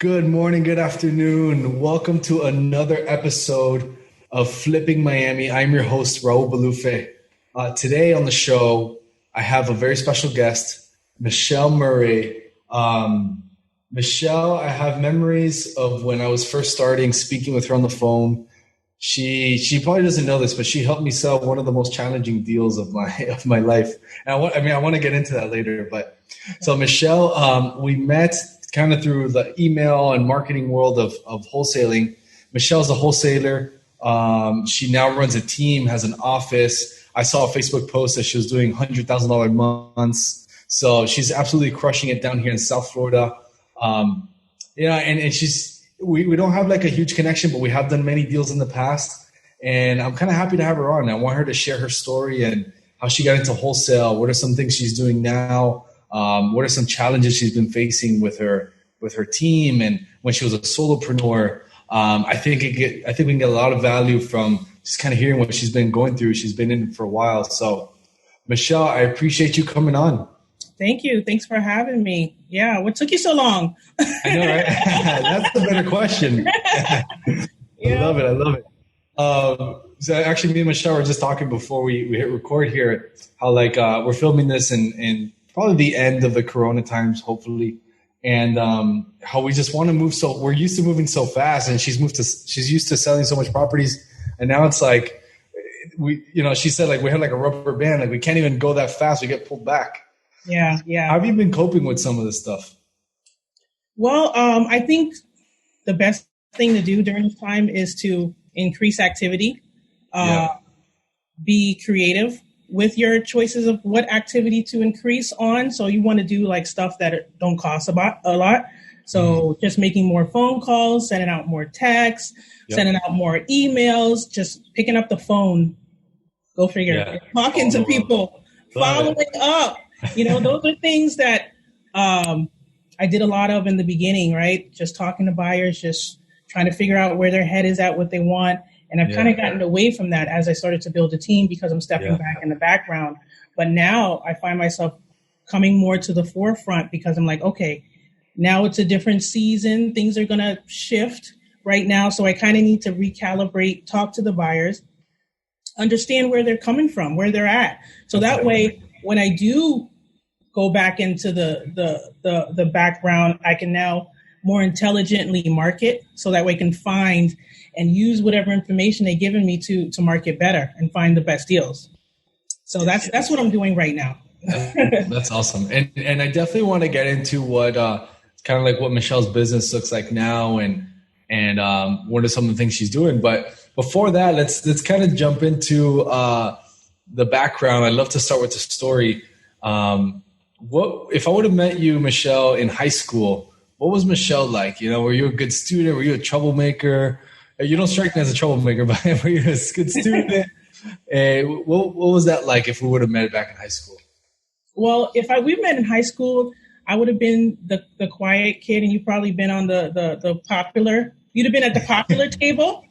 Good morning, good afternoon. Welcome to another episode of Flipping Miami. I'm your host, Raul Balufe. Today on the show, I have a very special guest, Michelle Murray. Michelle, I have memories of when I was first starting speaking with her on the phone. She probably doesn't know this, but she helped me sell one of the most challenging deals of my life. And I want to get into that later. But so Michelle, we met kind of through the email and marketing world of wholesaling. Michelle's a wholesaler. She now runs a team, has an office. I saw a Facebook post that she was doing $100,000 months. So she's absolutely crushing it down here in South Florida. And we don't have like a huge connection, but we have done many deals in the past. And I'm kind of happy to have her on. I want her to share her story and how she got into wholesale. What are some things she's doing now? What are some challenges she's been facing with her team and when she was a solopreneur? I think we can get a lot of value from just kind of hearing what she's been going through. She's been in it for a while. So, Michelle, I appreciate you coming on. Thank you. Thanks for having me. Yeah. What took you so long? I know, right? That's a better question. Yeah. I love it. So actually, me and Michelle were just talking before we hit record here, how we're filming this in probably the end of the Corona times, hopefully. And how we just want to move. So we're used to moving so fast, and she's used to selling so much properties. And now it's like, she said like we had like a rubber band, like we can't even go that fast. We get pulled back. Yeah. How have you been coping with some of this stuff? Well, I think the best thing to do during this time is to increase activity, be creative with your choices of what activity to increase on. So you want to do like stuff that don't cost a lot. So just making more phone calls, sending out more texts, sending out more emails, just picking up the phone, go figure, talking to people, following up. Those are things that I did a lot of in the beginning, right? Just talking to buyers, just trying to figure out where their head is at, what they want. And I've kind of gotten away from that as I started to build a team because I'm stepping back in the background. But now I find myself coming more to the forefront because I'm like, okay, now it's a different season. Things are going to shift right now. So I kind of need to recalibrate, talk to the buyers, understand where they're coming from, where they're at. So that way, when I do go back into the background, I can now more intelligently market so that way I can find and use whatever information they've given me to market better and find the best deals. So that's what I'm doing right now. That's awesome. And I definitely want to get into what kind of like what Michelle's business looks like now and what are some of the things she's doing. But before that, let's kind of jump into the background. I'd love to start with the story. What if I would have met you, Michelle, in high school? What was Michelle like? Were you a good student? Were you a troublemaker? You don't strike me as a troublemaker, but were you a good student? What was that like if we would have met back in high school? Well, if we met in high school, I would have been the quiet kid, and you've probably been on the popular. You'd have been at the popular table.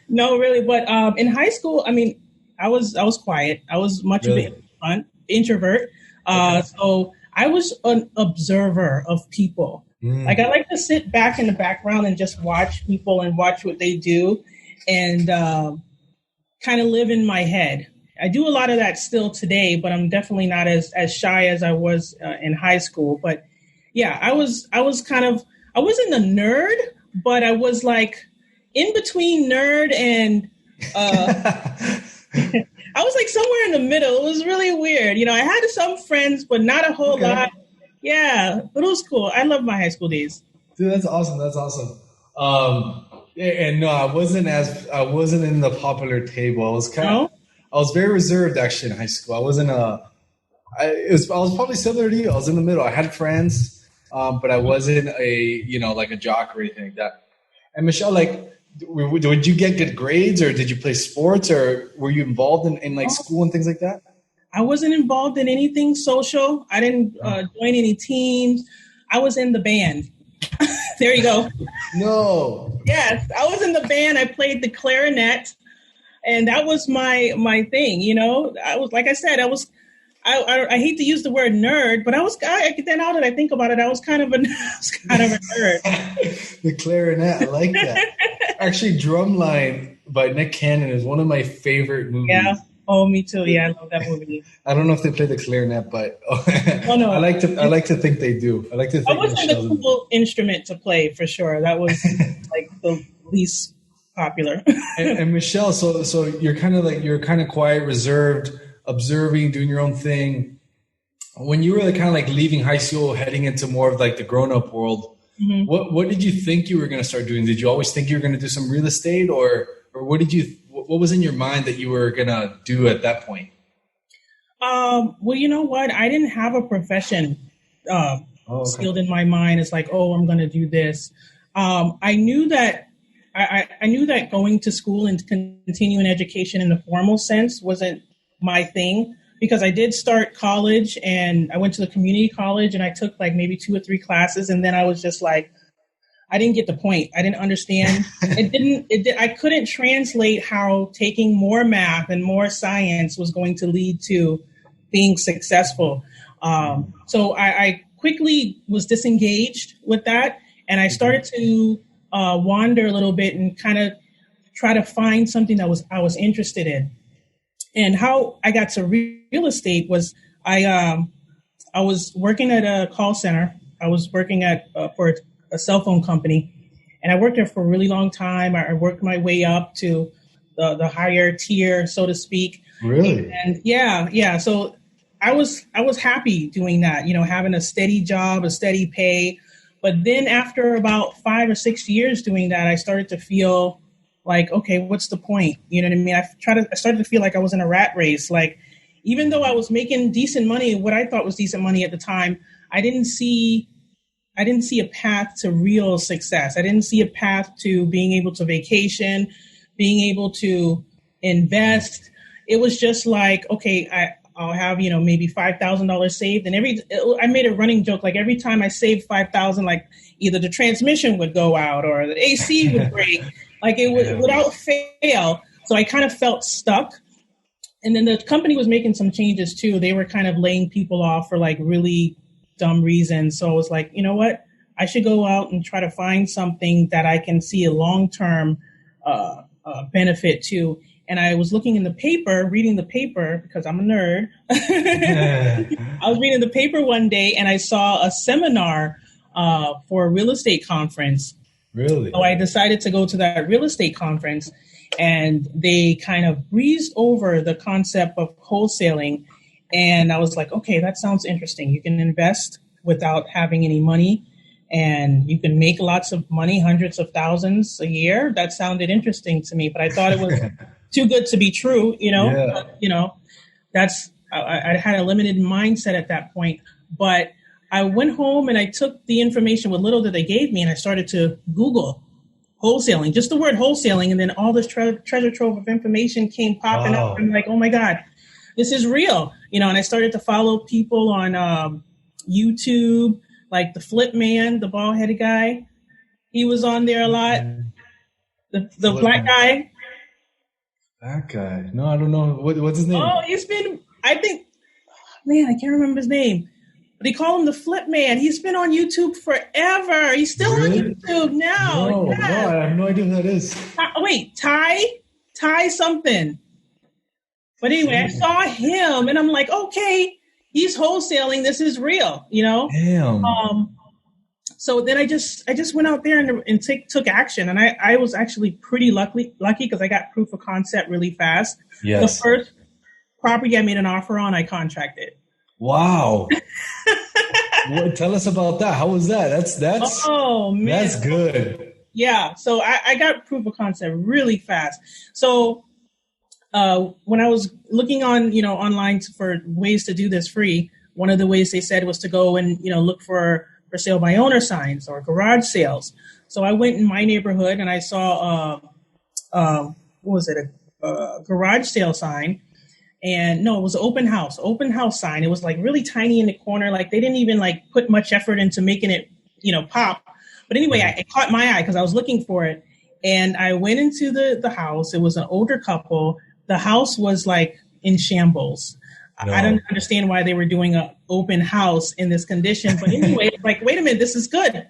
No, really. But in high school, I mean, I was quiet. I was much of an introvert. So I was an observer of people. Like I like to sit back in the background and just watch people and watch what they do and kind of live in my head. I do a lot of that still today, but I'm definitely not as shy as I was in high school. But yeah, I wasn't a nerd, but I was like in between nerd and I was like somewhere in the middle. It was really weird. I had some friends, but not a whole lot. Yeah, but it was cool. I love my high school days. Dude, that's awesome. And no, I wasn't in the popular table. I was very reserved actually in high school. I wasn't I was probably similar to you. I was in the middle. I had friends, but I wasn't like a jock or anything like that. And Michelle, did you get good grades or did you play sports or were you involved in school and things like that? I wasn't involved in anything social. I didn't join any teams. I was in the band. There you go. No. Yes, I was in the band. I played the clarinet, and that was my thing. I was, like I said, I was I hate to use the word nerd, but then now that I think about it, I was kind of a nerd. The clarinet, I like that. Actually, Drumline by Nick Cannon is one of my favorite movies. Yeah. Oh, me too. Yeah, I love that movie. I don't know if they play the clarinet, but no. I like to think they do. I like to think it wasn't a cool instrument to play for sure. That was like the least popular. and Michelle, so you're kind of quiet, reserved, observing, doing your own thing. When you were kind of like leaving high school, heading into more of like the grown-up world, mm-hmm. what did you think you were going to start doing? Did you always think you were going to do some real estate, or what was in your mind that you were going to do at that point? Well, you know what? I didn't have a profession sealed in my mind. It's like, oh, I'm going to do this. I knew that I knew that going to school and continuing education in the formal sense wasn't my thing, because I did start college and I went to the community college and I took like maybe 2 or 3 classes. And then I was just like, I didn't get the point. I didn't understand. I couldn't translate how taking more math and more science was going to lead to being successful. So I quickly was disengaged with that. And I started to wander a little bit and kind of try to find something that I was interested in. And how I got to real estate was I was working at a call center. I was working for a cell phone company, and I worked there for a really long time. I worked my way up to the higher tier, so to speak. Really? And yeah. So I was happy doing that, having a steady job, a steady pay. But then after about 5 or 6 years doing that, I started to feel like, okay, what's the point? You know what I mean? I started to feel like I was in a rat race. Like, even though I was making decent money, what I thought was decent money at the time, I didn't see a path to real success. I didn't see a path to being able to vacation, being able to invest. It was just like, okay, I'll have, maybe $5,000 saved. And I made a running joke, like every time I saved $5,000, like either the transmission would go out or the AC would break, like it would without fail. So I kind of felt stuck. And then the company was making some changes too. They were kind of laying people off for like really dumb reasons. So I was like, you know what? I should go out and try to find something that I can see a long-term benefit to. And I was reading the paper, because I'm a nerd. I was reading the paper one day and I saw a seminar for a real estate conference. Really? So I decided to go to that real estate conference, and they kind of breezed over the concept of wholesaling. And I was like, okay, that sounds interesting. You can invest without having any money, and you can make lots of money, hundreds of thousands a year. That sounded interesting to me, but I thought it was too good to be true, Yeah. But, I had a limited mindset at that point. But I went home and I took the information, what little that they gave me, and I started to Google wholesaling, just the word wholesaling. And then all this treasure trove of information came popping up. I'm like, oh my God, this is real. And I started to follow people on YouTube, like the Flip Man, the bald headed guy. He was on there a lot. The black guy. That guy. No, I don't know. What's his name? Oh, I can't remember his name. But they call him the Flip Man. He's been on YouTube forever. He's still on YouTube now. No, I have no idea who that is. Wait, Ty something. But anyway, I saw him and I'm like, okay, he's wholesaling. This is real, Damn. So then I just went out there and took action. And I was actually pretty lucky because I got proof of concept really fast. Yes. The first property I made an offer on, I contracted. Wow. Tell us about that. How was that? That's oh man, that's good. Yeah. So I got proof of concept really fast. So when I was looking on, online for ways to do this free, one of the ways they said was to go and, look for sale by owner signs or garage sales. So I went in my neighborhood and I saw, what was it? A garage sale sign. And no, it was an open house sign. It was like really tiny in the corner. Like they didn't even like put much effort into making it, pop. But anyway, it caught my eye because I was looking for it. And I went into the house. It was an older couple. The house was like in shambles. No. I don't understand why they were doing an open house in this condition. But anyway, it's like, wait a minute, this is good.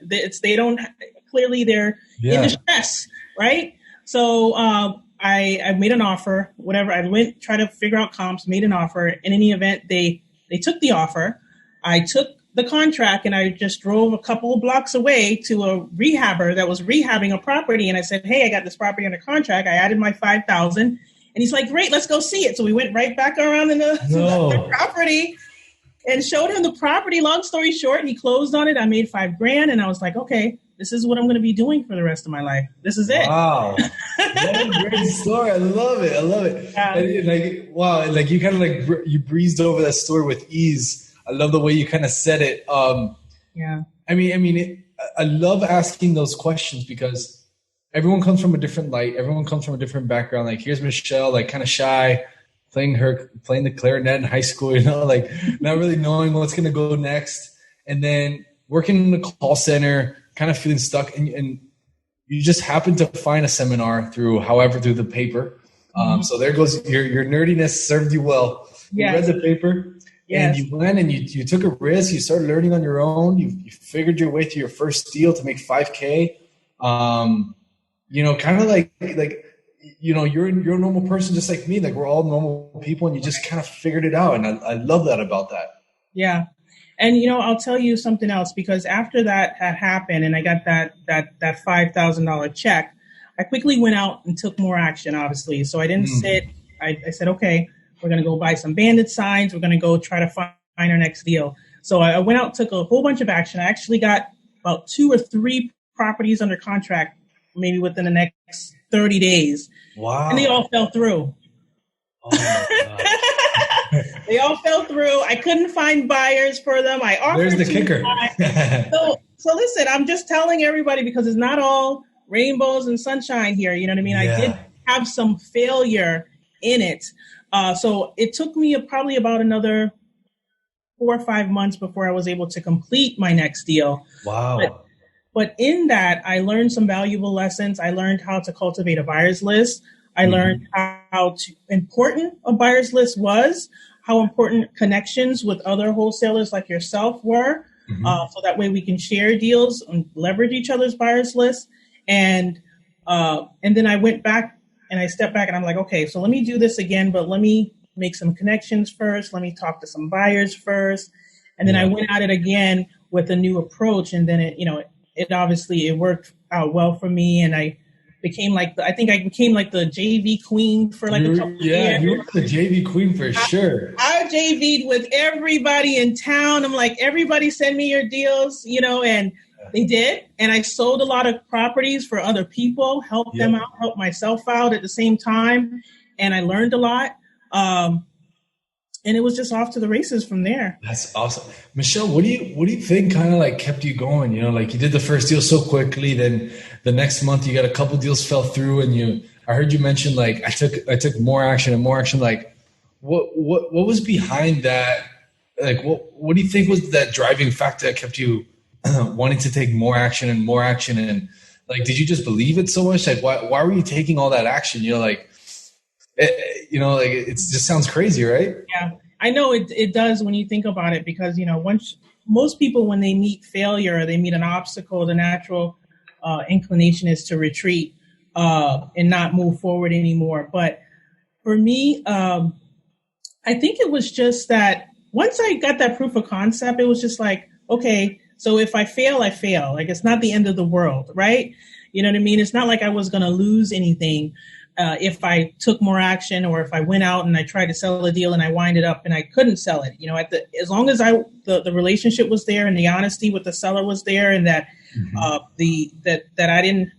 Clearly they're in distress, right? So I made an offer, whatever. I went, try to figure out comps, made an offer. In any event, they took the offer. I took the contract and I just drove a couple of blocks away to a rehabber that was rehabbing a property. And I said, hey, I got this property under contract. I added my $5,000. And he's like, great, let's go see it. So we went right back around to the property and showed him the property. Long story short, he closed on it. I made $5,000. And I was like, okay, this is what I'm going to be doing for the rest of my life. This is it. Wow. What a great story. I love it. I love it. Yeah. And like, wow. Like you kind of like, you breezed over that story with ease. I love the way you kind of said it. Yeah. I love asking those questions because everyone comes from a different light. Everyone comes from a different background. Like here's Michelle, like kind of shy, playing the clarinet in high school, like not really knowing what's going to go next. And then working in the call center, kind of feeling stuck. And you just happen to find a seminar through the paper. So there goes your nerdiness served you well. Yes. You read the paper. Yes. And you went and you took a risk. You started learning on your own. You figured your way to your first deal to make $5,000. Kind of like you're a normal person just like me. Like we're all normal people, and you just kind of figured it out. And I love that about that. Yeah, and I'll tell you something else, because after that had happened and I got that $5,000 check, I quickly went out and took more action. Obviously, so I didn't sit. I said, okay. We're going to go buy some bandit signs. We're going to go try to find our next deal. So I went out, took a whole bunch of action. I actually got about 2 or 3 properties under contract, maybe within the next 30 days. Wow. And they all fell through. Oh my God. They all fell through. I couldn't find buyers for them. I offered. There's the kicker. So listen, I'm just telling everybody, because it's not all rainbows and sunshine here. You know what I mean? Yeah. I did have some failure in it. So it took me probably about another 4 or 5 months before I was able to complete my next deal. Wow. But in that, I learned some valuable lessons. I learned how to cultivate a buyer's list. I learned how important a buyer's list was, how important connections with other wholesalers like yourself were. So that way we can share deals and leverage each other's buyer's list. And then I went back and I stepped back and I'm like, okay, so let me do this again, but let me make some connections first. Let me talk to some buyers first. And then I went at it again with a new approach. And then it obviously worked out well for me. And I became like the JV queen for like a couple of years. Yeah, you were the JV queen for sure. I JV'd with everybody in town. I'm like, everybody send me your deals, and they did. And I sold a lot of properties for other people, helped them out, helped myself out at the same time. And I learned a lot. And it was just off to the races from there. That's awesome. Michelle, what do you think kind of like kept you going? Like you did the first deal so quickly, then the next month you got a couple deals fell through, and I heard you mention like I took more action and more action. Like what was behind that? Like what do you think was that driving factor that kept you wanting to take more action? And like, did you just believe it so much? Like why were you taking all that action? It just sounds crazy, right? Yeah, I know it does when you think about it, because, most people, when they meet failure or they meet an obstacle, the natural inclination is to retreat and not move forward anymore. But for me, I think it was just that once I got that proof of concept, it was just like, okay, so if I fail, I fail. Like, it's not the end of the world, right? You know what I mean? It's not like I was going to lose anything. If I took more action, or if I went out and I tried to sell a deal and I winded up and I couldn't sell it, as long as the relationship was there and the honesty with the seller was there, and that that I didn't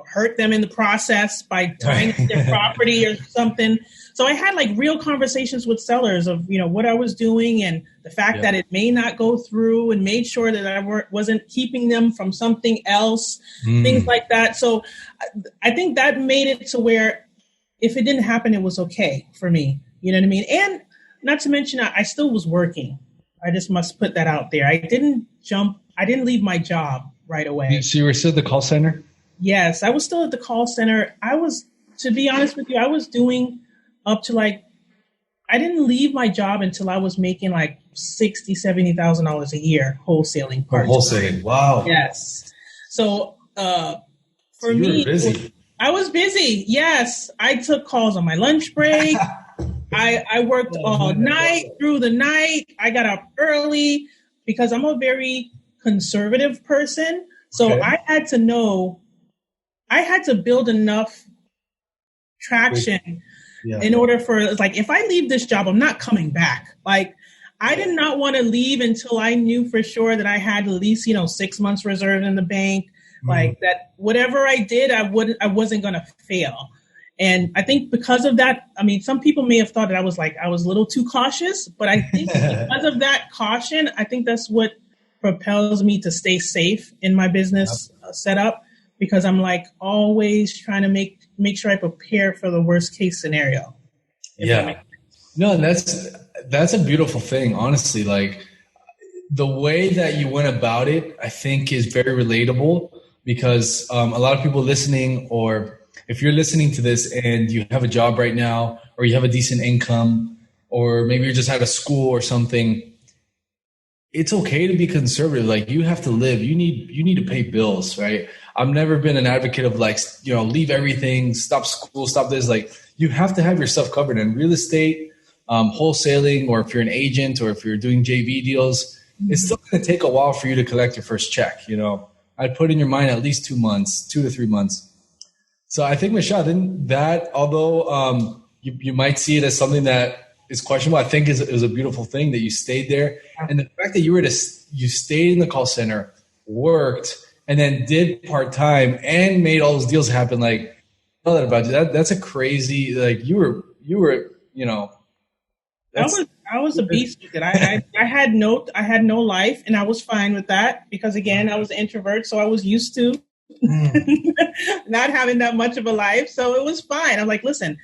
hurt them in the process by tying up their property or something. So I had like real conversations with sellers of what I was doing and the fact that it may not go through, and made sure that I wasn't keeping them from something else, things like that. So I think that made it to where if it didn't happen, it was okay for me. You know what I mean? And not to mention, I still was working. I just must put that out there. I didn't leave my job right away. So you were still at the call center? Yes, I was still at the call center. To be honest with you, I was doing up to like I didn't leave my job until I was making like $60,000-$70,000 a year wholesaling For part. wholesaling. Wow. Yes. So So for you were me, busy. I was busy. Yes, I took calls on my lunch break. I worked Oh, all man, that's night awesome. through the night. I got up early because I'm a very conservative person. So Okay. I had to build enough Good. traction Yeah. in order for, like, if I leave this job, I'm not coming back. Like, I Yeah. did not want to leave until I knew for sure that I had at least, 6 months reserved in the bank. Mm. Like that, whatever I did, I wasn't going to fail. And I think because of that, I mean, some people may have thought that I was a little too cautious, but I think because of that caution, I think that's what propels me to stay safe in my business setup, because I'm like always trying to make sure I prepare for the worst case scenario. If that Yeah. makes No, and that's a beautiful thing, honestly. Like the way that you went about it, I think is very relatable because a lot of people listening, or if you're listening to this and you have a job right now, or you have a decent income, or maybe you're just out of school or something, it's okay to be conservative. Like you have to live. You need to pay bills, right? I've never been an advocate of like, leave everything, stop school, stop this. Like you have to have yourself covered in real estate, wholesaling, or if you're an agent or if you're doing JV deals, it's sense. still going to take a while for you to collect your first check. I'd put in your mind at least 2 months, 2 to 3 months. So I think, Michelle, then that, although you might see it as something that is questionable, I think is a beautiful thing that you stayed there. And the fact that you stayed in the call center, worked, and then did part-time and made all those deals happen. Like, I know that about you. That's a crazy, like I that's, was I was a beast with it. I had no life, and I was fine with that because again I was an introvert, so I was used to mm, not having that much of a life. So it was fine. I'm like, listen,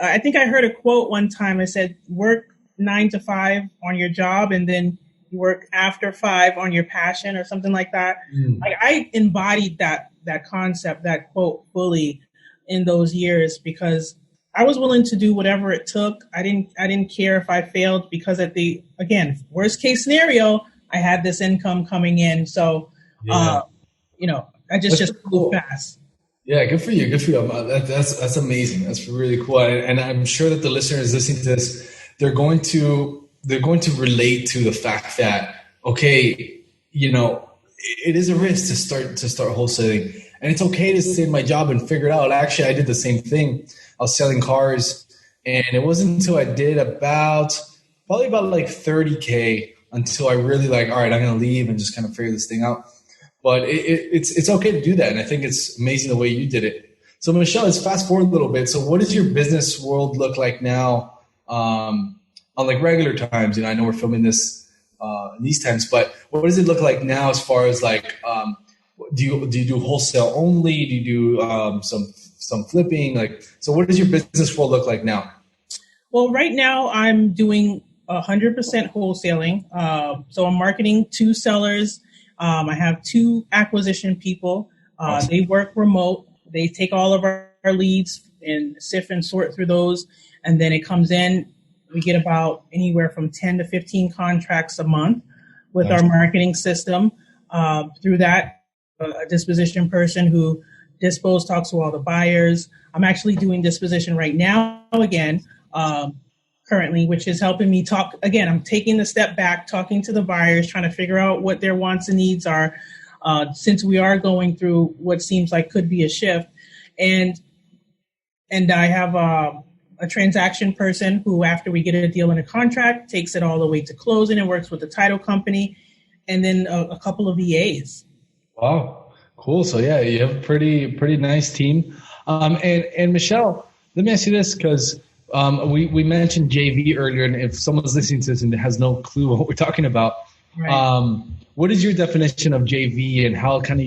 I think I heard a quote one time. I said, work 9 to 5 on your job, and then you work after 5 on your passion, or something like that. mm. Like I embodied that concept, that quote fully in those years because I was willing to do whatever it took. I didn't care if I failed because at the again worst case scenario, I had this income coming in. So, Yeah. I That's just pretty moved cool. fast. Yeah, good for you. Good for you. That's amazing. That's really cool. And I'm sure that the listeners listening to this, they're going to relate to the fact that okay, it is a risk to start wholesaling, and it's okay to stay in my job and figure it out. Actually, I did the same thing. I was selling cars, and it wasn't until I did probably about like 30K until I really like, all right, I'm gonna leave and just kind of figure this thing out. But it's okay to do that, and I think it's amazing the way you did it. So Michelle, let's fast forward a little bit. So what does your business world look like now, on like regular times? I know we're filming this in these times, but what does it look like now as far as like, do you do wholesale only? Do you do some flipping? Like, so what does your business world look like now? Well, right now I'm doing 100% wholesaling. So I'm marketing to sellers. I have 2 acquisition people. Awesome. They work remote. They take all of our leads and sift and sort through those. And then it comes in. We get about anywhere from 10 to 15 contracts a month with our Nice. marketing system. Through that, a disposition person who talks to all the buyers. I'm actually doing disposition right now again, currently, which is helping me talk. Again, I'm taking the step back, talking to the buyers, trying to figure out what their wants and needs are, since we are going through what seems like could be a shift. And I have a transaction person who, after we get a deal in a contract, takes it all the way to closing and works with the title company, and then a couple of VAs. Wow, cool. So yeah, you have a pretty nice team. And Michelle, let me ask you this because we mentioned JV earlier, and if someone's listening to this and has no clue what we're talking about, Right. what is your definition of JV, and how kind of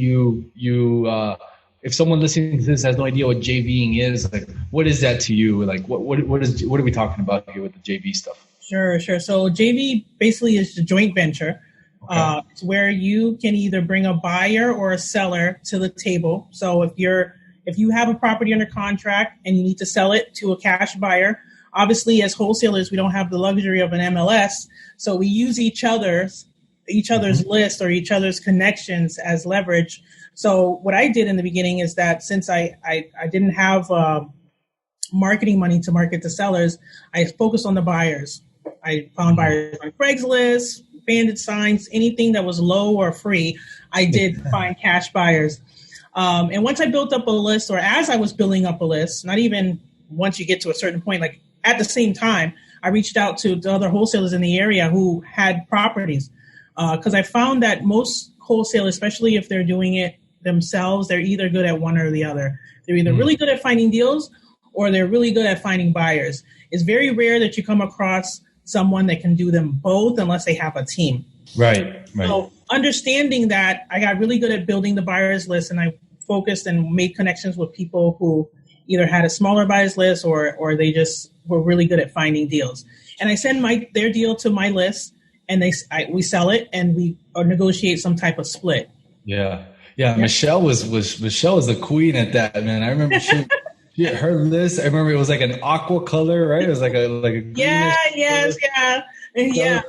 if someone listening to this has no idea what JVing is, like what is that to you? Like what are we talking about here with the JV stuff? Sure. So JV basically is a joint venture. Okay. It's where you can either bring a buyer or a seller to the table. So if you have a property under contract and you need to sell it to a cash buyer, obviously as wholesalers, we don't have the luxury of an MLS. So we use each other's list or each other's connections as leverage. So what I did in the beginning is that since I didn't have marketing money to market to sellers, I focused on the buyers. I found buyers on Craigslist, bandit signs, anything that was low or free. I did find cash buyers. And once I built up a list, or as I was building up a list, not even once you get to a certain point, like at the same time, I reached out to the other wholesalers in the area who had properties. Because I found that most wholesalers, especially if they're doing it themselves, they're either good at one or the other. They're either really good at finding deals or they're really good at finding buyers. It's very rare that you come across someone that can do them both unless they have a team. Right. So understanding that, I got really good at building the buyers list, and I focused and made connections with people who either had a smaller buyers list or they just were really good at finding deals. And I send their deal to my list, and we sell it, and we negotiate some type of split. Yeah. Michelle was the queen at that, man. I remember her list. I remember it was like an aqua color, right? It was like a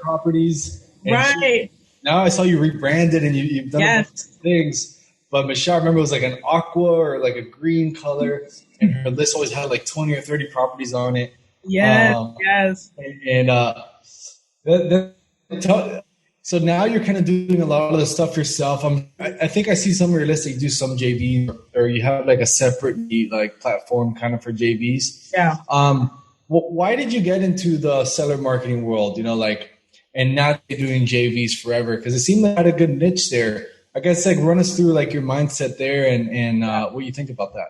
properties. And right. Now I saw you rebranded and you've done a bunch of things. But Michelle, I remember it was like an aqua or like a green color, and her list always had like 20 or 30 properties on it. Yes. And so now you're kind of doing a lot of the stuff yourself. I think I see some of your lists that you do some JVs, or you have like a separate like platform kind of for JVs. Yeah. Why did you get into the seller marketing world? And not doing JVs forever? Because it seemed like you had a good niche there. I guess like run us through like your mindset there and what you think about that.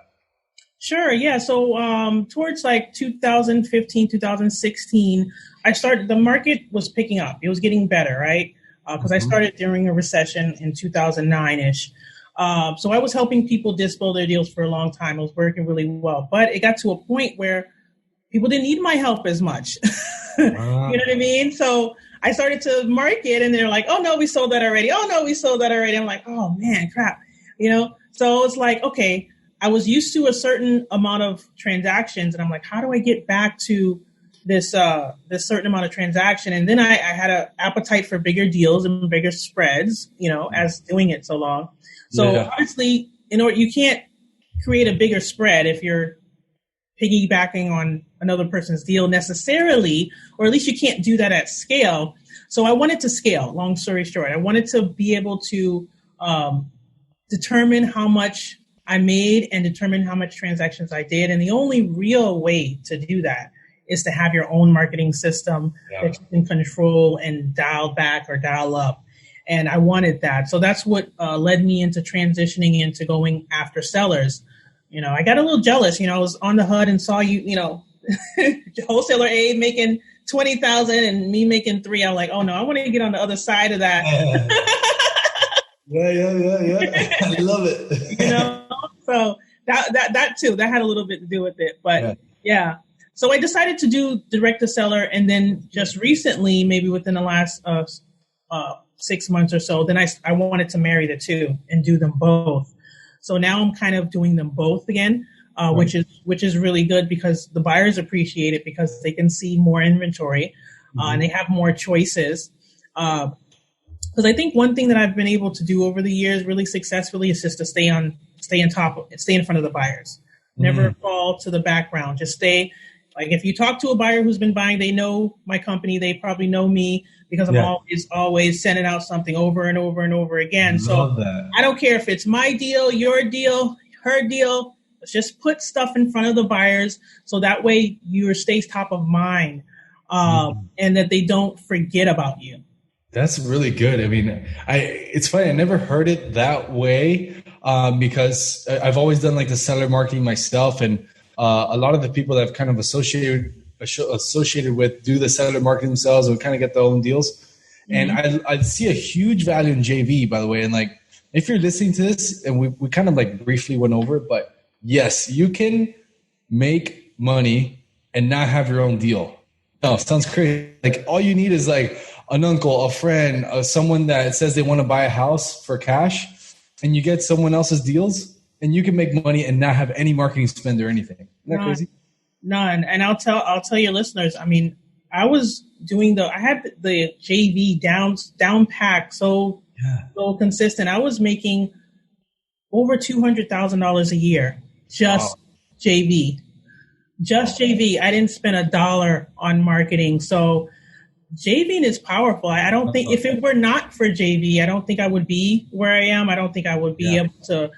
Sure. Yeah. So towards like 2015, 2016, the market was picking up. It was getting better, right? Because I started during a recession in 2009-ish. So I was helping people dispo their deals for a long time. It was working really well. But it got to a point where people didn't need my help as much. You know what I mean? So I started to market, and they're like, oh, no, we sold that already. Oh, no, we sold that already. I'm like, oh, man, crap. So it's like, okay, I was used to a certain amount of transactions, and I'm like, how do I get back to this certain amount of transaction? And then I had an appetite for bigger deals and bigger spreads, as doing it so long. So honestly, you can't create a bigger spread if you're piggybacking on another person's deal necessarily, or at least you can't do that at scale. So I wanted to scale, long story short. I wanted to be able to determine how much I made and determine how much transactions I did. And the only real way to do that is to have your own marketing system that you can control and dial back or dial up. And I wanted that. So that's what led me into transitioning into going after sellers. I got a little jealous. I was on the HUD and saw wholesaler A making 20,000 and me making 3. I'm like, oh no, I want to get on the other side of that. Yeah. I love it. So that too, that had a little bit to do with it. But yeah. So I decided to do direct to seller, and then just recently, maybe within the last 6 months or so, then I wanted to marry the two and do them both. So now I'm kind of doing them both again, which is really good because the buyers appreciate it because they can see more inventory and they have more choices. Because I think one thing that I've been able to do over the years really successfully is just to stay in front of the buyers. Never fall to the background. Just stay. Like if you talk to a buyer who's been buying, they know my company. They probably know me because I'm always sending out something over and over and over again. So I don't care if it's my deal, your deal, her deal. Let's just put stuff in front of the buyers so that way you stays top of mind and that they don't forget about you. That's really good. I mean, it's funny. I never heard it that way because I've always done like the seller marketing myself, and a lot of the people that I've kind of associated with do the seller marketing themselves and kind of get their own deals. And I see a huge value in JV, by the way. And like, if you're listening to this, and we kind of like briefly went over it, but yes, you can make money and not have your own deal. No, it sounds crazy. Like all you need is like an uncle, a friend, someone that says they want to buy a house for cash, and you get someone else's deals, and you can make money and not have any marketing spend or anything. Isn't that crazy? None. And I'll tell your listeners, I mean, I had the JV down pack so consistent. I was making over $200,000 a year just JV. Just JV. I didn't spend $1 on marketing. So JV is powerful. I don't think if it were not for JV, I don't think I would be where I am. I don't think I would be able to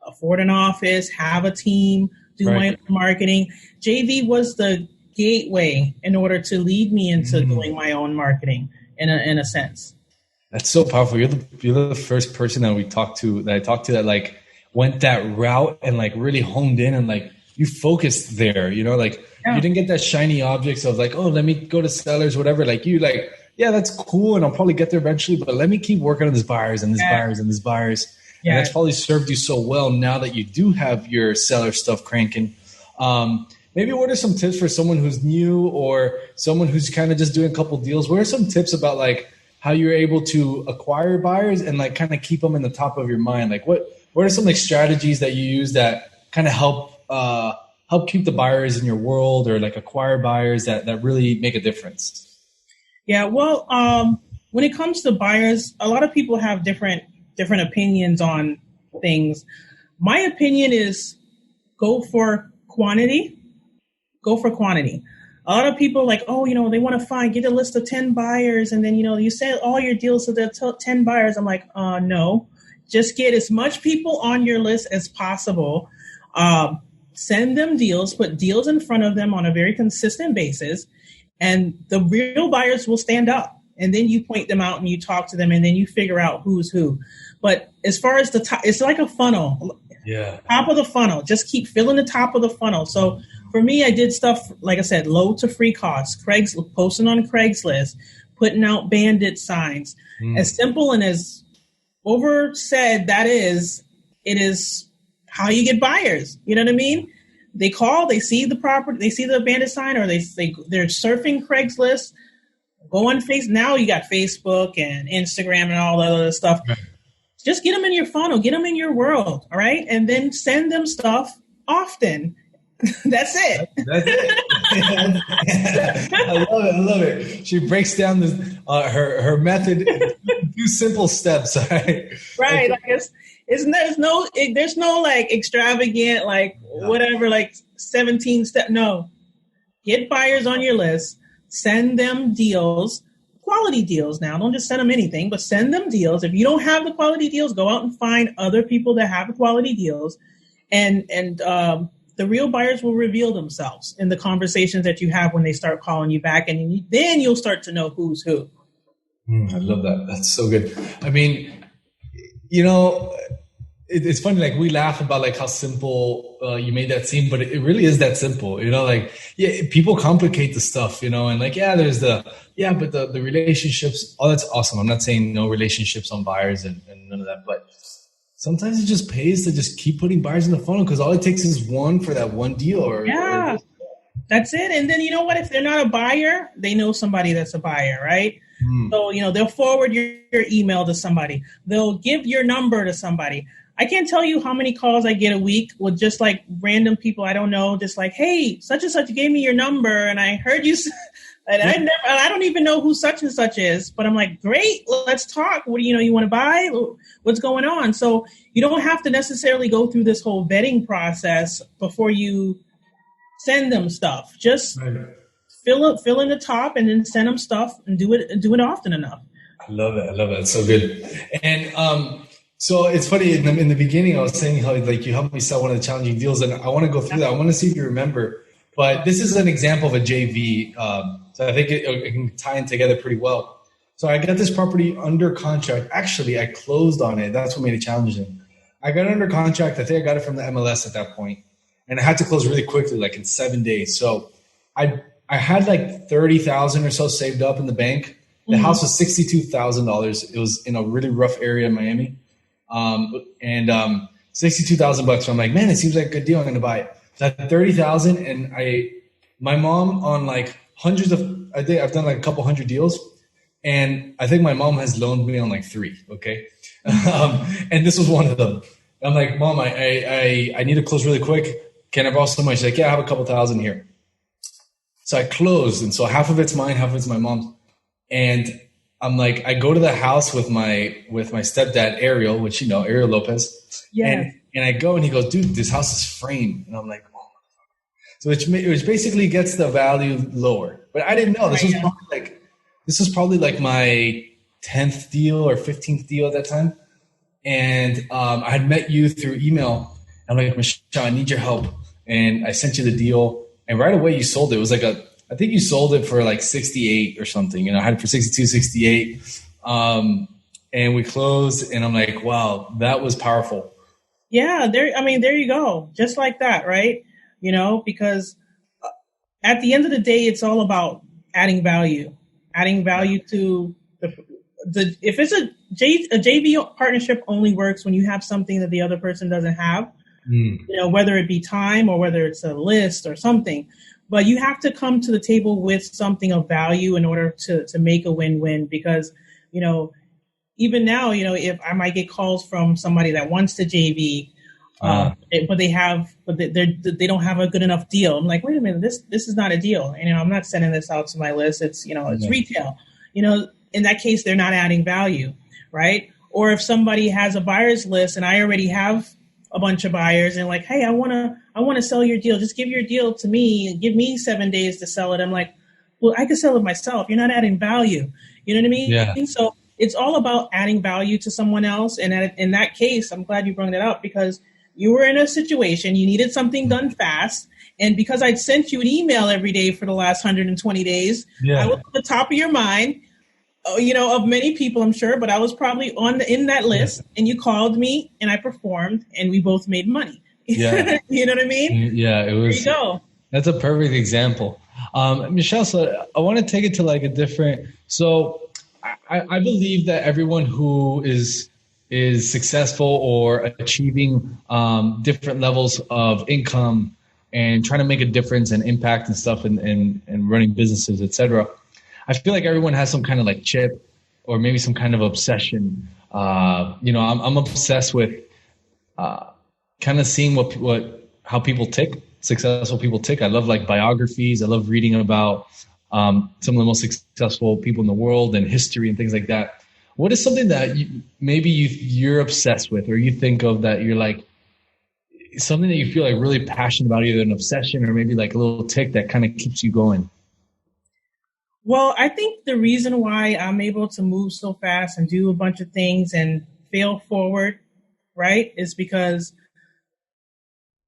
afford an office, have a team, do my own marketing. JV was the gateway in order to lead me into doing my own marketing in a sense. That's so powerful. You're the first person that I talked to that like went that route and like really honed in and like you focused there, you know, like you didn't get that shiny objects of like, oh, let me go to sellers, whatever. Like you like, yeah, that's cool. And I'll probably get there eventually, but let me keep working on these buyers and these buyers and these buyers. Yeah. And that's probably served you so well now that you do have your seller stuff cranking. Maybe what are some tips for someone who's new or someone who's kind of just doing a couple deals? What are some tips about like how you're able to acquire buyers and like kind of keep them in the top of your mind? Like what are some like strategies that you use that kind of help keep the buyers in your world or like acquire buyers that really make a difference? Yeah, well, when it comes to buyers, a lot of people have different opinions on things. My opinion is go for quantity. Go for quantity. A lot of people like, oh, you know, they want to get a list of 10 buyers. And then, you know, you say all your deals to the 10 buyers. I'm like, no, just get as much people on your list as possible. Send them deals, put deals in front of them on a very consistent basis. And the real buyers will stand up. And then you point them out and you talk to them and then you figure out who's who. But as far as the top, it's like a funnel. Yeah. Top of the funnel. Just keep filling the top of the funnel. So for me, I did stuff, like I said, low to free costs, posting on Craigslist, putting out bandit signs. As simple and as oversaid that is, it is how you get buyers. You know what I mean? They call, they see the property, they see the bandit sign, or they're surfing Craigslist. Go on Facebook. Now you got Facebook and Instagram and all that other stuff. Right. Just get them in your funnel, get them in your world, all right? And then send them stuff often. That's it. That's it. I love it. She breaks down this, her method in 2 simple steps. Right. Right. Like there's no like extravagant, like whatever, like 17 step. No, get buyers on your list. Send them deals, quality deals now. Don't just send them anything, but send them deals. If you don't have the quality deals, go out and find other people that have the quality deals. And the real buyers will reveal themselves in the conversations that you have when they start calling you back. And then you'll start to know who's who. I love that. That's so good. I mean, you know, it's funny, like we laugh about like how simple you made that seem, but it really is that simple, you know, like, yeah, people complicate the stuff, you know, and like, yeah, there's but the relationships, oh, that's awesome. I'm not saying no relationships on buyers and none of that, but sometimes it just pays to just keep putting buyers in the funnel because all it takes is one for that one deal. That's it. And then you know what? If they're not a buyer, they know somebody that's a buyer, right? So, you know, they'll forward your email to somebody. They'll give your number to somebody. I can't tell you how many calls I get a week with just like random people I don't know, just like, hey, such and such gave me your number and I heard you. And I don't even know who such and such is, but I'm like, great, let's talk. What do you want to buy? What's going on? So you don't have to necessarily go through this whole vetting process before you send them stuff. Just fill in the top and then send them stuff and do it often enough. I love it. It's so good. And so it's funny, in the beginning, I was saying how like you helped me sell one of the challenging deals, and I want to go through that. I want to see if you remember. But this is an example of a JV, so I think it can tie in together pretty well. So I got this property under contract. Actually, I closed on it. That's what made it challenging. I got it under contract. I think I got it from the MLS at that point, and I had to close really quickly, like in 7 days. So I had like $30,000 or so saved up in the bank. The house was $62,000. It was in a really rough area in Miami. And $62,000. So I'm like, man, it seems like a good deal. I'm going to buy it. So I had 30,000 and my mom on like I think I've done like a couple hundred deals. And I think my mom has loaned me on like 3. Okay. And this was one of them. I'm like, Mom, I need to close really quick. Can I borrow some money? She's like, yeah, I have a couple thousand here. So I closed, and so half of it's mine, half of it's my mom's. And I'm like, I go to the house with my stepdad Ariel, which Ariel Lopez, Yeah. and I go, and he goes, dude, this house is framed, and I'm like, oh. So which basically gets the value lower. But I didn't know this was probably like my 10th deal or 15th deal at that time, and I had met you through email. I'm like, Michelle, I need your help, and I sent you the deal, and right away you sold it. It was like I think you sold it for like 68 or something. I had it for 62, 68. And we closed, and I'm like, wow, that was powerful. Yeah, there you go. Just like that, right? Because at the end of the day, it's all about adding value to if it's a JV partnership only works when you have something that the other person doesn't have, whether it be time or whether it's a list or something. But you have to come to the table with something of value in order to make a win-win, because, even now, if I might get calls from somebody that wants to JV, but they don't have a good enough deal. I'm like, wait a minute, this is not a deal. And, I'm not sending this out to my list. It's, it's retail. In that case, they're not adding value, right? Or if somebody has a buyer's list and I already have a bunch of buyers and like, hey, I want to sell your deal. Just give your deal to me and give me 7 days to sell it. I'm like, well, I can sell it myself. You're not adding value. You know what I mean? Yeah. So it's all about adding value to someone else. And in that case, I'm glad you brought that up, because you were in a situation, you needed something done fast. And because I'd sent you an email every day for the last 120 days, I was at the top of your mind, of many people, I'm sure, but I was probably in that list, and you called me and I performed and we both made money. Yeah. You know what I mean? Yeah, it was. There you go. That's a perfect example. Michelle, so I want to take it to like a different, so I believe that everyone who is successful or achieving different levels of income and trying to make a difference and impact and stuff and running businesses, etc. I feel like everyone has some kind of like chip or maybe some kind of obsession. I'm obsessed with kind of seeing how people tick, successful people tick. I love like biographies. I love reading about some of the most successful people in the world and history and things like that. What is something that you're obsessed with, or you think of that you're like something that you feel like really passionate about, either an obsession or maybe like a little tick that kind of keeps you going? Well, I think the reason why I'm able to move so fast and do a bunch of things and fail forward, right, is because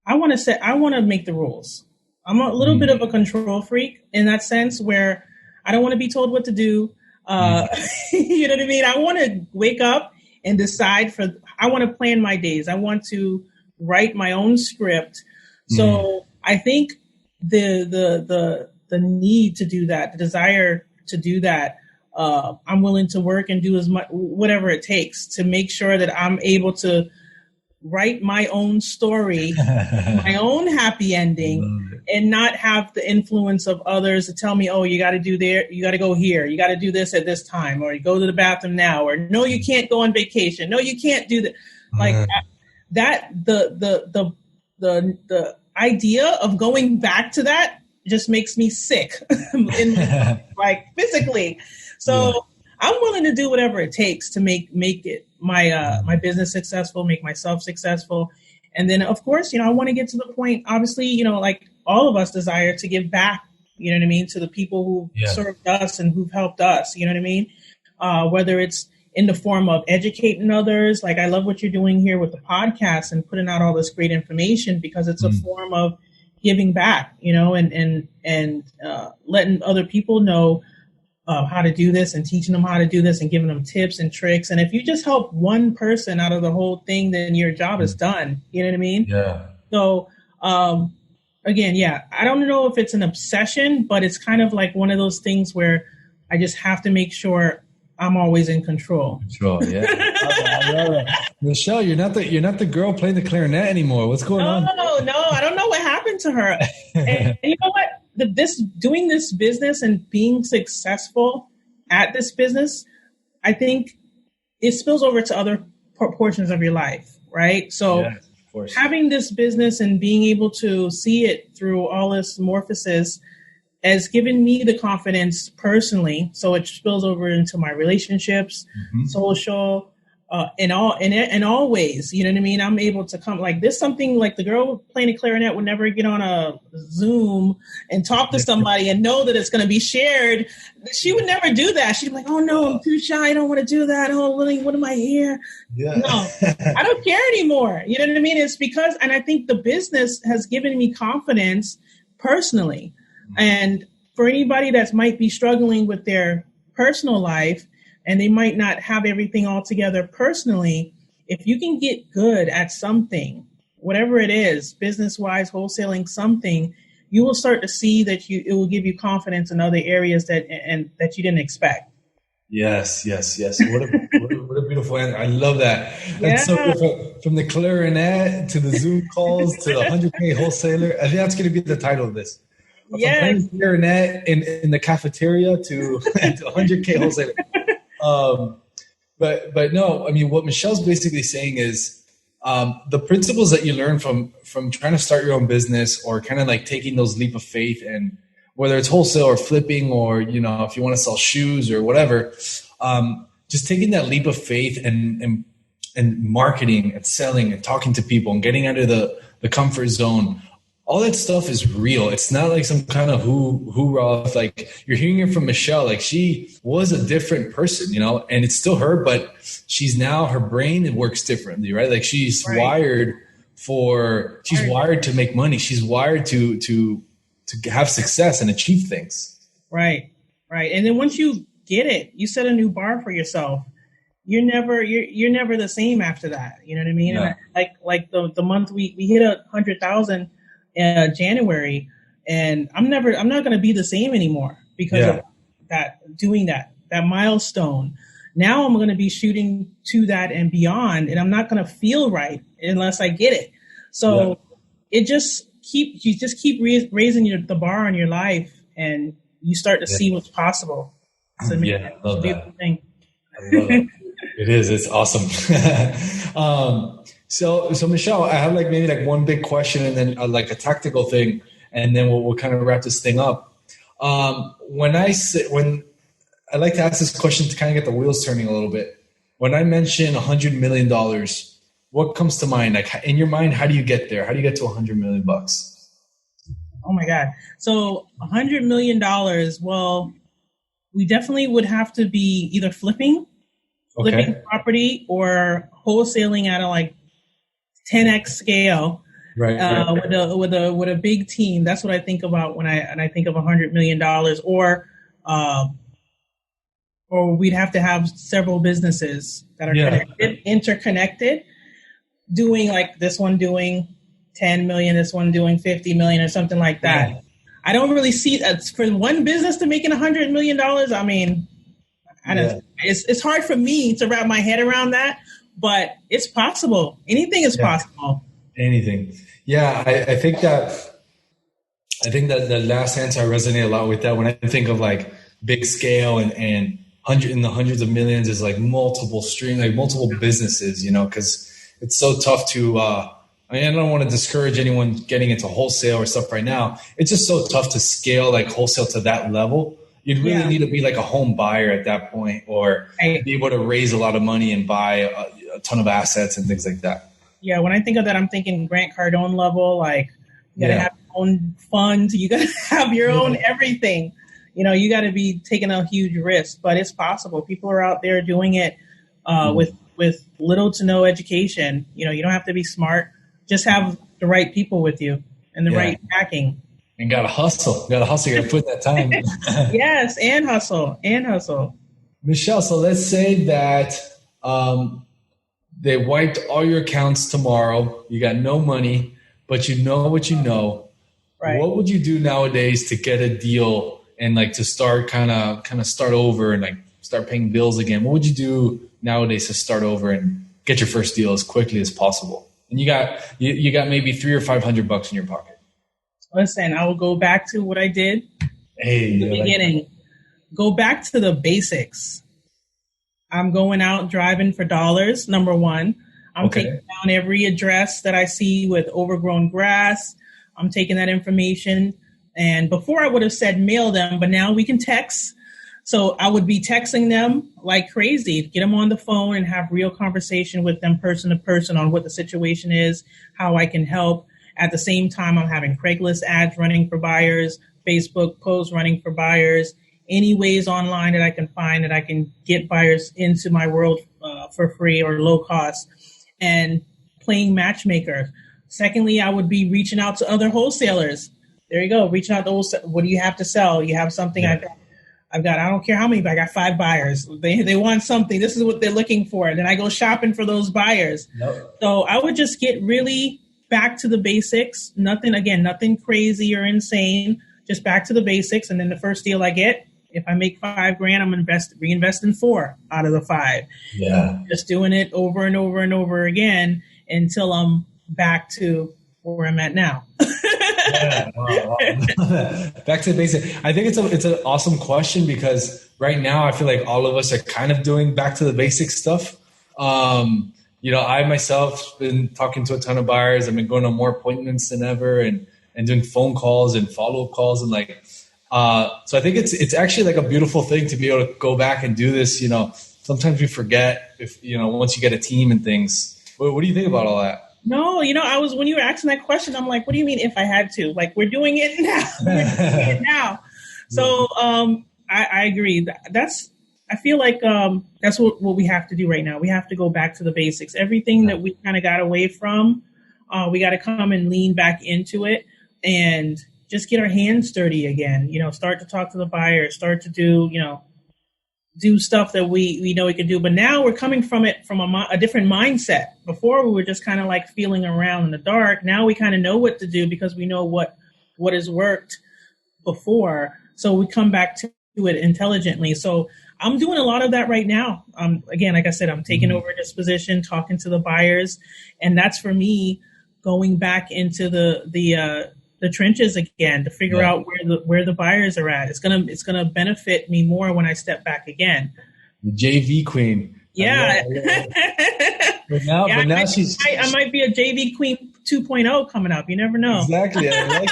I want to make the rules. I'm a little bit of a control freak in that sense, where I don't want to be told what to do. You know what I mean? I want to wake up and decide I want to plan my days. I want to write my own script. So I think the need to do that, the desire to do that, I'm willing to work and do as much, whatever it takes to make sure that I'm able to write my own story, my own happy ending, and not have the influence of others to tell me, oh, you got to do there, you got to go here, you got to do this at this time, or you go to the bathroom now, or no, you can't go on vacation, no, you can't do that. Like that, the idea of going back to that just makes me sick, like physically. So I'm willing to do whatever it takes to make it my business successful, make myself successful. And then, of course, I want to get to the point, obviously, like all of us desire to give back, you know what I mean, to the people who served us and who've helped us, you know what I mean? Whether it's in the form of educating others, like I love what you're doing here with the podcast and putting out all this great information, because it's a form of giving back, and letting other people know how to do this and teaching them how to do this and giving them tips and tricks. And if you just help one person out of the whole thing, then your job is done. You know what I mean? Yeah. So, again, I don't know if it's an obsession, but it's kind of like one of those things where I just have to make sure I'm always in control. Sure, yeah. I love it. Michelle, you're not the girl playing the clarinet anymore. What's going on? No, I don't know what happened to her. And you know what? Doing this business and being successful at this business, I think it spills over to other portions of your life, right? So having this business and being able to see it through all its morphosis has given me the confidence personally. So it spills over into my relationships, social, in all ways. You know what I mean? I'm able to come like this. Something like the girl playing the clarinet would never get on a Zoom and talk to somebody and know that it's going to be shared. She would never do that. She'd be like, "Oh no, I'm too shy. I don't want to do that. Oh, what am I here?" Yeah. No, I don't care anymore. You know what I mean? It's because, and I think the business has given me confidence personally. And for anybody that might be struggling with their personal life and they might not have everything all together personally, if you can get good at something, whatever it is, business-wise, wholesaling something, you will start to see that it will give you confidence in other areas that you didn't expect. Yes. What a beautiful answer. I love that. That's so good. From the clarinet to the Zoom calls to the 100K wholesaler. I think that's going to be the title of this. From playing clarinet in the cafeteria to 100K wholesaler. But no, I mean, what Michelle's basically saying is the principles that you learn from trying to start your own business or kind of like taking those leap of faith, and whether it's wholesale or flipping or, you know, if you want to sell shoes or whatever, just taking that leap of faith and marketing and selling and talking to people and getting out of the comfort zone. All that stuff is real. It's not like some kind of hoorah. Like you're hearing it from Michelle. Like she was a different person, you know, and it's still her, but she's now, her brain works differently, right? Like she's wired to make money. She's wired to have success and achieve things. Right. And then once you get it, you set a new bar for yourself. You're never the same after that. You know what I mean? Yeah. And like the month we hit 100,000 January, and I'm not going to be the same anymore because of that, doing that milestone. Now I'm going to be shooting to that and beyond, and I'm not going to feel right unless I get it. So you just keep raising the bar on your life, and you start to see what's possible. So I love that. Thing. I love that. It is. It's awesome. So Michelle, I have maybe one big question and then a tactical thing, and then we'll kind of wrap this thing up. When I like to ask this question to kind of get the wheels turning a little bit. When I mention $100 million, what comes to mind? Like in your mind, how do you get there? How do you get to $100 million? Oh my God. So $100 million. Well, we definitely would have to be either flipping property or wholesaling at a 10x scale, right? With a big team. That's what I think about when I think of $100 million, or we'd have to have several businesses that are interconnected, doing this one doing 10 million, this one doing 50 million or something like that. Yeah. I don't really see that for one business to making $100 million. I mean, I don't. It's hard for me to wrap my head around that, but it's possible. Anything is possible. Anything. Yeah, I think that the last answer I resonate a lot with that. When I think of big scale and in the hundreds of millions is multiple multiple businesses, because it's so tough to. I don't want to discourage anyone getting into wholesale or stuff right now. It's just so tough to scale wholesale to that level. You'd really need to be a home buyer at that point, or be able to raise a lot of money and buy a ton of assets and things like that. Yeah, when I think of that, I'm thinking Grant Cardone level. You got to have your own funds. You got to have your own everything. You got to be taking a huge risk, but it's possible. People are out there doing it with little to no education. You don't have to be smart. Just have the right people with you and the right backing. And got to hustle. You got to put that time in. Yes, and hustle. Michelle, so let's say that they wiped all your accounts tomorrow. You got no money, but you know what you know. Right. What would you do nowadays to get a deal and to start kind of start over and start paying bills again? What would you do nowadays to start over and get your first deal as quickly as possible? And you got maybe $300 or $500 in your pocket. Listen, I will go back to what I did in the beginning. Go back to the basics. I'm going out driving for dollars, number one. I'm taking down every address that I see with overgrown grass. I'm taking that information And before I would have said mail them, but now we can text. So I would be texting them like crazy, get them on the phone and have real conversation with them person to person on what the situation is, how I can help. At the same time, I'm having Craigslist ads running for buyers, Facebook posts running for buyers, any ways online that I can find that I can get buyers into my world for free or low cost, and playing matchmaker. Secondly, I would be reaching out to other wholesalers. There you go. Reaching out to what do you have to sell? You have something. Yeah. I've got, I don't care how many, but I got 5 buyers. They want something. This is what they're looking for. And then I go shopping for those buyers. Yep. So I would just get really back to the basics. Nothing crazy or insane. Just back to the basics. And then the first deal I get, if I make $5,000, I'm reinvesting 4 out of the 5. Yeah. Just doing it over and over and over again until I'm back to where I'm at now. Yeah, wow. Back to the basics. I think it's an awesome question because right now I feel like all of us are kind of doing back to the basics stuff. I myself been talking to a ton of buyers. I've been going on more appointments than ever and doing phone calls and follow-up calls and so I think it's actually like a beautiful thing to be able to go back and do this. Sometimes we forget if once you get a team and things. What do you think about all that? No, I was, when you were asking that question, I'm like, what do you mean if I had to? Like, we're doing it now. We're doing it now. So I agree. I feel like that's what we have to do right now. We have to go back to the basics. Everything that we kind of got away from, we got to come and lean back into it and just get our hands dirty again. Start to talk to the buyer, start to do stuff that we know we can do. But now we're coming from it from a different mindset. Before we were just kind of like feeling around in the dark. Now we kind of know what to do because we know what has worked before. So we come back to it intelligently. So I'm doing a lot of that right now. Again, like I said, I'm taking over this position, talking to the buyers. And that's for me going back into the trenches again to figure out where the buyers are at. It's gonna benefit me more when I step back again. The JV queen. Yeah. But now I might be a JV queen 2.0 coming up. You never know. Exactly. I like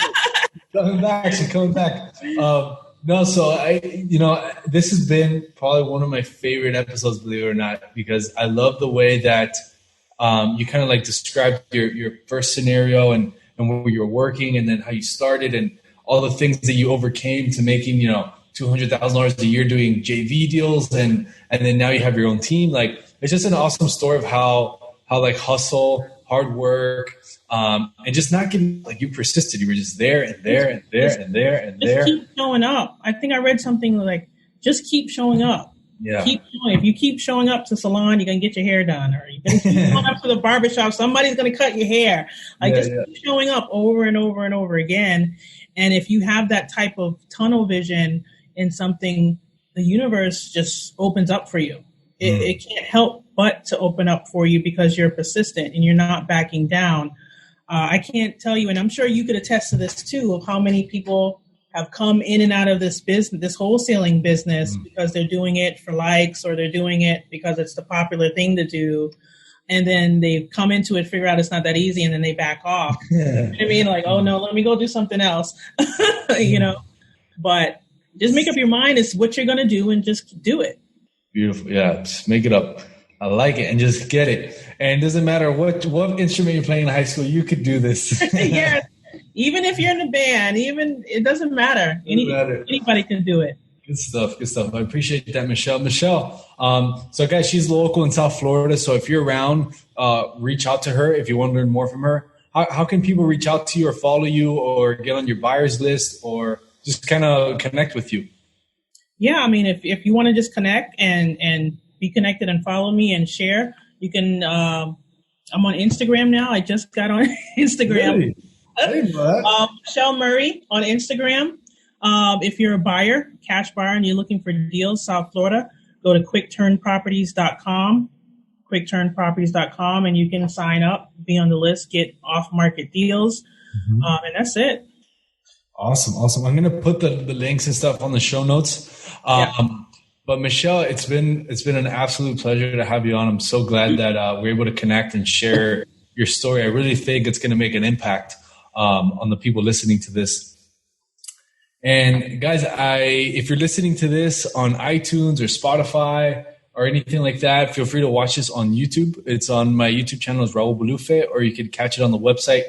it. She's coming back. No, so this has been probably one of my favorite episodes, believe it or not, because I love the way that you kind of like described your first scenario and where you were working and then how you started and all the things that you overcame to making, $200,000 a year doing JV deals. And then now you have your own team. Like, it's just an awesome story of how like hustle, hard work, and just not getting, like, you persisted. You were just there and there and there and there and there. Just keep showing up. I think I read something like, just keep showing up. Yeah. Keep showing. If you keep showing up to salon, you're going to get your hair done. Or you're going to keep showing up to the barbershop, somebody's going to cut your hair. Keep showing up over and over and over again. And if you have that type of tunnel vision in something, the universe just opens up for you. It can't help but to open up for you because you're persistent and you're not backing down. I can't tell you, and I'm sure you could attest to this too, of how many people have come in and out of this business, this wholesaling business, because they're doing it for likes or they're doing it because it's the popular thing to do. And then they come into it, figure out it's not that easy, and then they back off. You know what I mean? Like, oh no, let me go do something else, but just make up your mind. It's what you're going to do and just do it. Beautiful. Yeah. Just make it up. I like it and just get it. And it doesn't matter what instrument you're playing in high school, you could do this. Yeah. Even if you're in a band, it doesn't matter. Anybody can do it. Good stuff. I appreciate that, Michelle. So guys, she's local in South Florida. So if you're around, reach out to her if you want to learn more from her. How can people reach out to you or follow you or get on your buyers list or just kind of connect with you? Yeah, I mean, if you want to just connect and be connected and follow me and share, you can. I'm on Instagram now. I just got on Instagram. Really? Michelle Murray on Instagram. If you're a buyer, cash buyer, and you're looking for deals, South Florida, go to quickturnproperties.com, and you can sign up, be on the list, get off-market deals, and that's it. Awesome. I'm going to put the links and stuff on the show notes. But Michelle, it's been an absolute pleasure to have you on. I'm so glad that we're able to connect and share your story. I really think it's going to make an impact on the people listening to this. And guys, if you're listening to this on iTunes or Spotify or anything like that, feel free to watch this on YouTube. It's on my YouTube channel, is Raul Balufe, or you could catch it on the website,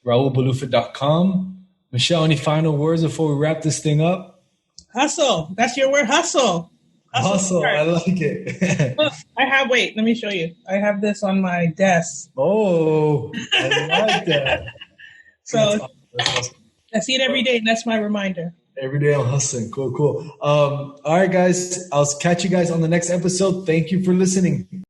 raulbalufe.com. Michelle, any final words before we wrap this thing up? Hustle. That's your word, hustle. Hustle. I like it. Look, wait, let me show you. I have this on my desk. Oh, I like that. So I see it every day, and that's my reminder. Every day I'm hustling. Cool. All right, guys. I'll catch you guys on the next episode. Thank you for listening.